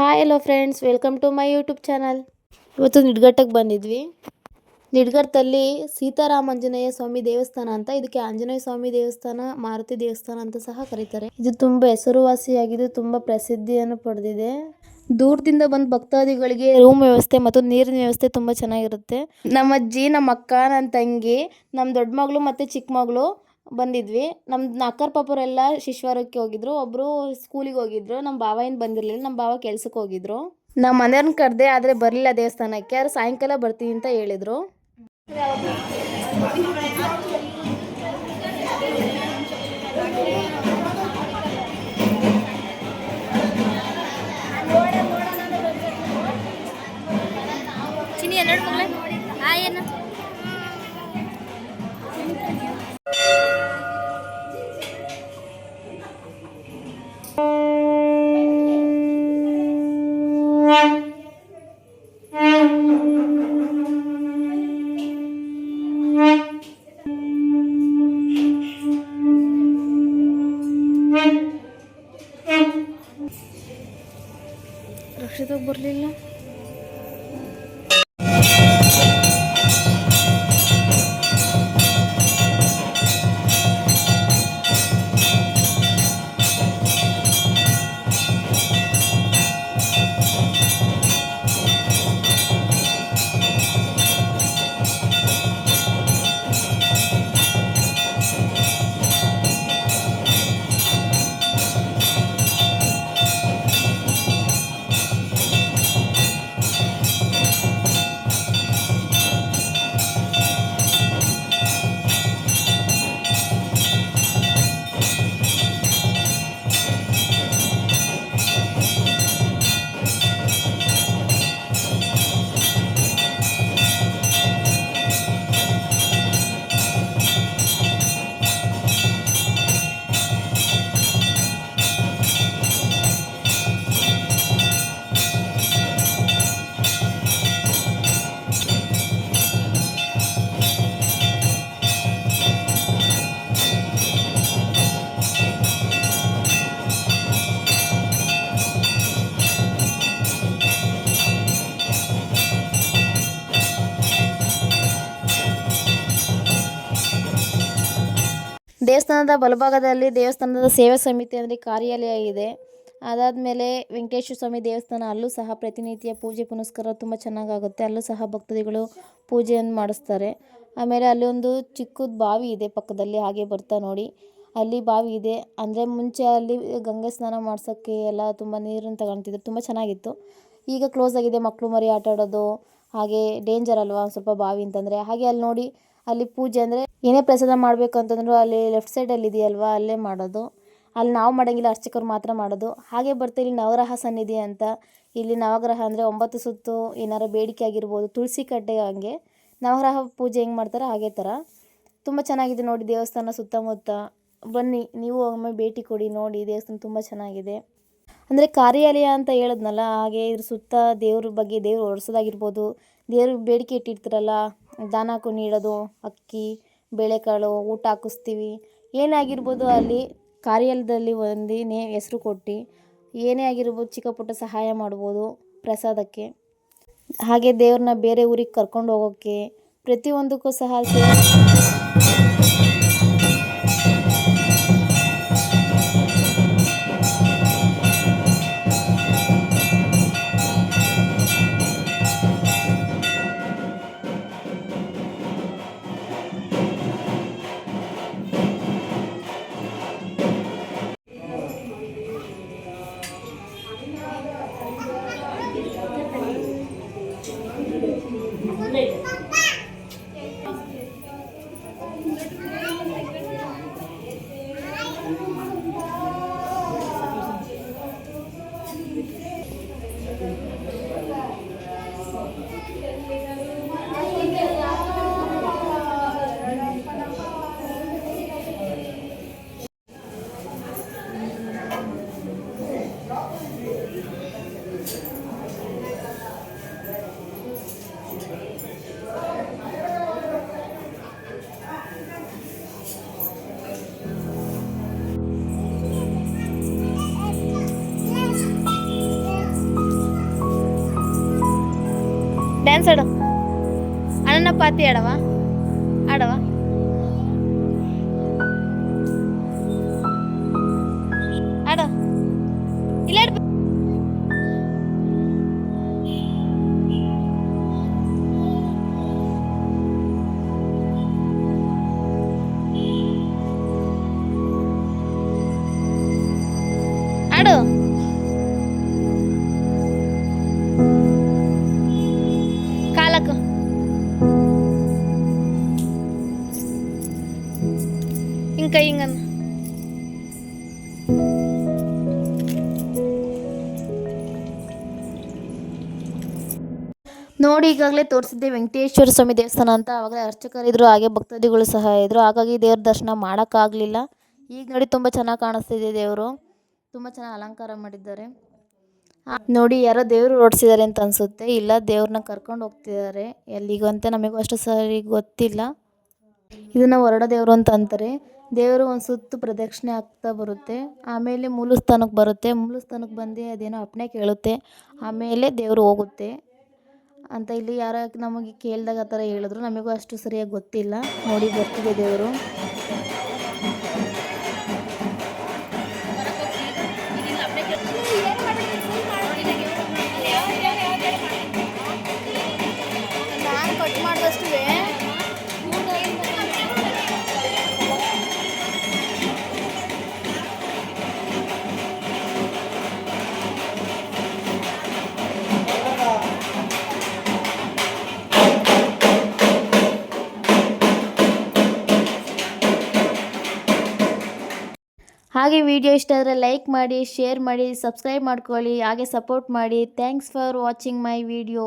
Hi hello friends, welcome to my YouTube channel. ಇವತ್ತು ನಿಡ್ಘಟ್ಟಕ್ಕೆ ಬಂದಿದ್ವಿ. ನಿಡ್ಘಟ್ಟದಲ್ಲಿ ಸೀತಾರಾಮಾಂಜನೇಯ ಸ್ವಾಮಿ ದೇವಸ್ಥಾನ ಅಂತ, ಇದಕ್ಕೆ ಆಂಜನೇಯ ಸ್ವಾಮಿ ದೇವಸ್ಥಾನ, ಮಾರುತಿ ದೇವಸ್ಥಾನ ಅಂತ ಸಹ ಕರೀತಾರೆ. ಇದು ತುಂಬ ಹೆಸರುವಾಸಿಯಾಗಿದ್ದು ತುಂಬ ಪ್ರಸಿದ್ಧಿಯನ್ನು ಪಡೆದಿದೆ. ದೂರದಿಂದ ಬಂದ ಭಕ್ತಾದಿಗಳಿಗೆ ರೂಮ್ ವ್ಯವಸ್ಥೆ ಮತ್ತು ನೀರಿನ ವ್ಯವಸ್ಥೆ ತುಂಬ ಚೆನ್ನಾಗಿರುತ್ತೆ. ನಮ್ಮ ಅಜ್ಜಿ, ನಮ್ಮ ಅಕ್ಕ, ನನ್ನ ತಂಗಿ, ನಮ್ಮ ದೊಡ್ಡ ಮಗಳು ಮತ್ತು ಚಿಕ್ಕ ಮಗಳು ಬಂದಿದ್ವಿ. ನಮ್ಮ ಅಕ್ಕರ ಪಾಪರೆಲ್ಲ ಶಿಶ್ವಾರಕ್ಕೆ ಹೋಗಿದ್ರು, ಒಬ್ಬರು ಸ್ಕೂಲಿಗೆ ಹೋಗಿದ್ರು. ನಮ್ಮ ಭಾವ ಏನು ಬಂದಿರಲಿಲ್ಲ, ನಮ್ಮ ಭಾವ ಕೆಲ್ಸಕ್ಕೆ ಹೋಗಿದ್ರು. ನಮ್ಮ ಮನೆಯವ್ರನ್ನ ಕರೆದೆ, ಆದರೆ ಬರಲಿಲ್ಲ ದೇವಸ್ಥಾನಕ್ಕೆ. ಯಾರು ಸಾಯಂಕಾಲ ಬರ್ತೀವಿ ಅಂತ ಹೇಳಿದರು. ಏನು ರಕ್ಷಿತಾಗ ಬರಲಿಲ್ಲ. ದೇವಸ್ಥಾನದ ಬಲಭಾಗದಲ್ಲಿ ದೇವಸ್ಥಾನದ ಸೇವಾ ಸಮಿತಿ ಅಂದರೆ ಕಾರ್ಯಾಲಯ ಇದೆ. ಅದಾದಮೇಲೆ ವೆಂಕಟೇಶ್ವರ ಸ್ವಾಮಿ ದೇವಸ್ಥಾನ, ಅಲ್ಲೂ ಸಹ ಪ್ರತಿನಿತ್ಯ ಪೂಜೆ ಪುನಸ್ಕಾರ ತುಂಬ ಚೆನ್ನಾಗಾಗುತ್ತೆ. ಅಲ್ಲೂ ಸಹ ಭಕ್ತಾದಿಗಳು ಪೂಜೆಯನ್ನು ಮಾಡಿಸ್ತಾರೆ. ಆಮೇಲೆ ಅಲ್ಲಿ ಒಂದು ಚಿಕ್ಕದು ಬಾವಿ ಇದೆ ಪಕ್ಕದಲ್ಲಿ, ಹಾಗೆ ಬರ್ತಾ ನೋಡಿ ಅಲ್ಲಿ ಬಾವಿ ಇದೆ. ಅಂದರೆ ಮುಂಚೆ ಅಲ್ಲಿ ಗಂಗೆ ಸ್ನಾನ ಮಾಡ್ಸೋಕ್ಕೆ ಎಲ್ಲ ತುಂಬ ನೀರನ್ನು ತಗೊತಿದ್ರು, ತುಂಬ ಚೆನ್ನಾಗಿತ್ತು. ಈಗ ಕ್ಲೋಸ್ ಆಗಿದೆ, ಮಕ್ಕಳು ಮರಿ ಆಟ ಆಡೋದು, ಹಾಗೆ ಡೇಂಜರ್ ಅಲ್ವಾ ಸ್ವಲ್ಪ ಬಾವಿ ಅಂತಂದರೆ. ಹಾಗೆ ಅಲ್ಲಿ ನೋಡಿ, ಅಲ್ಲಿ ಪೂಜೆ ಅಂದರೆ ಏನೇ ಪ್ರಸಾದ ಮಾಡಬೇಕು ಅಂತಂದ್ರು ಅಲ್ಲಿ ಲೆಫ್ಟ್ ಸೈಡಲ್ಲಿ ಇದೆಯಲ್ವಾ, ಅಲ್ಲೇ ಮಾಡೋದು. ಅಲ್ಲಿ ನಾವು ಮಾಡೋಂಗಿಲ್ಲ, ಅರ್ಚಕರು ಮಾತ್ರ ಮಾಡೋದು. ಹಾಗೆ ಬರ್ತಾ ಇಲ್ಲಿ ನವಗ್ರಹ ಸನ್ನಿಧಿ ಅಂತ, ಇಲ್ಲಿ ನವಗ್ರಹ ಅಂದರೆ 9 ಸುತ್ತು ಏನಾರು ಬೇಡಿಕೆ ಆಗಿರ್ಬೋದು, ತುಳಸಿ ಕಟ್ಟೆ ಹಂಗೆ ನವಗ್ರಹ ಪೂಜೆ ಹೆಂಗೆ ಮಾಡ್ತಾರೆ ಹಾಗೆ ಥರ ತುಂಬ ಚೆನ್ನಾಗಿದೆ ನೋಡಿ ದೇವಸ್ಥಾನ. ಸುತ್ತಮುತ್ತ ಬನ್ನಿ, ನೀವು ಒಮ್ಮೆ ಭೇಟಿ ಕೊಡಿ, ನೋಡಿ ದೇವಸ್ಥಾನ ತುಂಬ ಚೆನ್ನಾಗಿದೆ. ಅಂದರೆ ಕಾರ್ಯಾಲಯ ಅಂತ ಹೇಳಿದ್ನಲ್ಲ, ಹಾಗೆ ಇದ್ರ ಸುತ್ತ ದೇವ್ರ ಬಗ್ಗೆ, ದೇವ್ರು ಹೊರ್ಸೋದಾಗಿರ್ಬೋದು, ದೇವ್ರಿಗೆ ಬೇಡಿಕೆ ಇಟ್ಟಿರ್ತಾರಲ್ಲ, ದಾನ ನೀಡೋದು, ಅಕ್ಕಿ ಬೇಳೆಕಾಳು ಊಟ ಹಾಕಿಸ್ತೀವಿ, ಏನೇ ಆಗಿರ್ಬೋದು ಅಲ್ಲಿ ಕಾರ್ಯಾಲಯದಲ್ಲಿ ಒಂದಿನೇ ಹೆಸ್ರು ಕೊಟ್ಟು ಏನೇ ಆಗಿರ್ಬೋದು ಚಿಕ್ಕ ಪುಟ್ಟ ಸಹಾಯ ಮಾಡ್ಬೋದು ಪ್ರಸಾದಕ್ಕೆ. ಹಾಗೆ ದೇವ್ರನ್ನ ಬೇರೆ ಊರಿಗೆ ಕರ್ಕೊಂಡು ಹೋಗೋಕ್ಕೆ ಪ್ರತಿಯೊಂದಕ್ಕೂ ಸಹ ಡ್ಯಾನ್ಸ್ ಆಡು. ಅಣ್ಣ ಪಾತಿ ಆಡವಾ ಆಡವಾ. ಆಡ ಇಲ್ಲ ಆಡು. ಕಾಲಕ್ಕೆ ಹಿಂಗ ಕೈ ಹಿಂಗನ್. ನೋಡಿ ಈಗಾಗಲೇ ತೋರಿಸಿದ್ದೆ ವೆಂಕಟೇಶ್ವರ ಸ್ವಾಮಿ ದೇವಸ್ಥಾನ ಅಂತ. ಆವಾಗಲೇ ಅರ್ಚಕರಿದ್ರು, ಹಾಗೆ ಭಕ್ತಾದಿಗಳು ಸಹ ಇದ್ದರು. ಹಾಗಾಗಿ ದೇವ್ರ ದರ್ಶನ ಮಾಡೋಕ್ಕಾಗಲಿಲ್ಲ. ಈಗ ನೋಡಿ ತುಂಬ ಚೆನ್ನಾಗಿ ಕಾಣಿಸ್ತಿದೆ ದೇವರು, ತುಂಬ ಚೆನ್ನಾಗಿ ಅಲಂಕಾರ ಮಾಡಿದ್ದಾರೆ. ನೋಡಿ ಯಾರೋ ದೇವರು ಓಡಿಸಿದ್ದಾರೆ ಅಂತ ಅನಿಸುತ್ತೆ. ಇಲ್ಲ, ದೇವ್ರನ್ನ ಕರ್ಕೊಂಡು ಹೋಗ್ತಿದ್ದಾರೆ ಎಲ್ಲಿಗೂ ಅಂತ ನಮಗೂ ಅಷ್ಟು ಸರಿ ಗೊತ್ತಿಲ್ಲ. ಇದನ್ನು ಹೊರಡ ದೇವರು ಅಂತ ಅಂತಾರೆ. ದೇವರು ಒಂದು ಸುತ್ತು ಪ್ರದಕ್ಷಿಣೆ ಆಗ್ತಾ ಬರುತ್ತೆ, ಆಮೇಲೆ ಮೂಲ ಸ್ಥಾನಕ್ಕೆ ಬರುತ್ತೆ. ಮೂಲ ಸ್ಥಾನಕ್ಕೆ ಬಂದು ಅದೇನೋ ಅಪ್ಪಣೆ ಕೇಳುತ್ತೆ, ಆಮೇಲೆ ದೇವರು ಹೋಗುತ್ತೆ ಅಂತ ಇಲ್ಲಿ ಯಾರೋ ನಮಗೆ ಕೇಳಿದಾಗ ಆ ಥರ ಹೇಳಿದ್ರು. ನಮಗೂ ಅಷ್ಟು ಸರಿಯಾಗಿ ಗೊತ್ತಿಲ್ಲ. ನೋಡಿ ಬರ್ತಿದೆ ದೇವರು. ನಾನು ಕಟ್ ಮಾಡಿದಷ್ಟು ಹಾಗೆ ವಿಡಿಯೋ ಇಷ್ಟ ಆದರೆ ಲೈಕ್ ಮಾಡಿ, ಶೇರ್ ಮಾಡಿ, ಸಬ್ಸ್ಕ್ರೈಬ್ ಮಾಡ್ಕೊಳ್ಳಿ, ಹಾಗೆ ಸಪೋರ್ಟ್ ಮಾಡಿ. Thanks for watching my video.